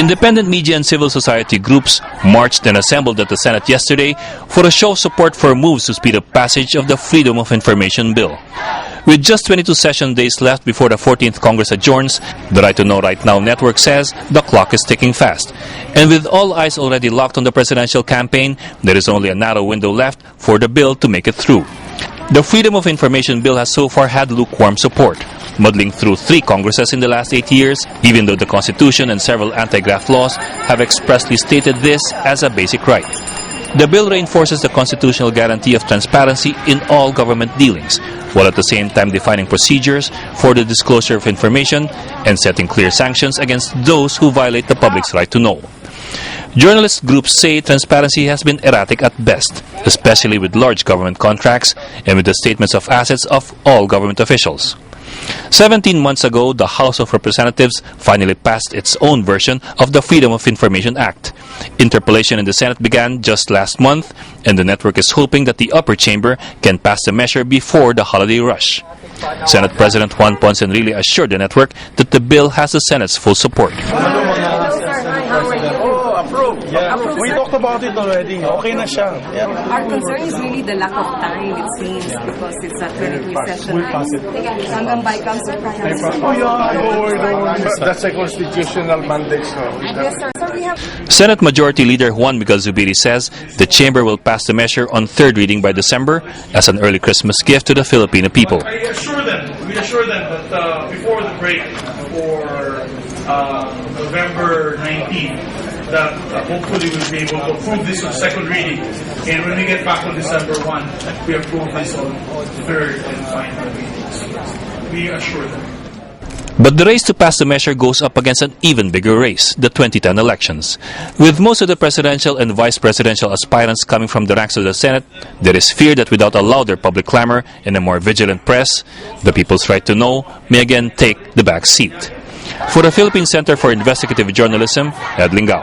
Independent media and civil society groups marched and assembled at the Senate yesterday for a show of support for moves to speed up passage of the Freedom of Information Bill. With just 22 session days left before the 14th Congress adjourns, the Right to Know Right Now network says the clock is ticking fast. And with all eyes already locked on the presidential campaign, there is only a narrow window left for the bill to make it through. The Freedom of Information Bill has so far had lukewarm support, muddling through 3 Congresses in the last 8 years, even though the Constitution and several anti-graft laws have expressly stated this as a basic right. The bill reinforces the constitutional guarantee of transparency in all government dealings, while at the same time defining procedures for the disclosure of information and setting clear sanctions against those who violate the public's right to know. Journalist groups say transparency has been erratic at best, especially with large government contracts and with the statements of assets of all government officials. 17 months ago, the House of Representatives finally passed its own version of the Freedom of Information Act. Interpellation in the Senate began just last month, and the network is hoping that the upper chamber can pass the measure before the holiday rush. Senate President Juan Ponce Enrile assured the network that the bill has the Senate's full support. Yeah. We talked about it already. Okay na siya. Yeah. Our concern is really the lack of time, it seems, because it's a 23 session. We'll pass it. Hanggang by council prime. Oh yeah, don't worry. That's a constitutional mandate. Yes, sir. So we have... Senate Majority Leader Juan Miguel Zubiri says the chamber will pass the measure on third reading by December as an early Christmas gift to the Filipino people. We assure them that before the break for November 19th, that hopefully we'll be able to approve this on second reading. And when we get back on December 1, we approve this on third and final reading. We assure them. But the race to pass the measure goes up against an even bigger race, the 2010 elections. With most of the presidential and vice presidential aspirants coming from the ranks of the Senate, there is fear that without a louder public clamor and a more vigilant press, the people's right to know may again take the back seat. For the Philippine Center for Investigative Journalism, Ed Lingao.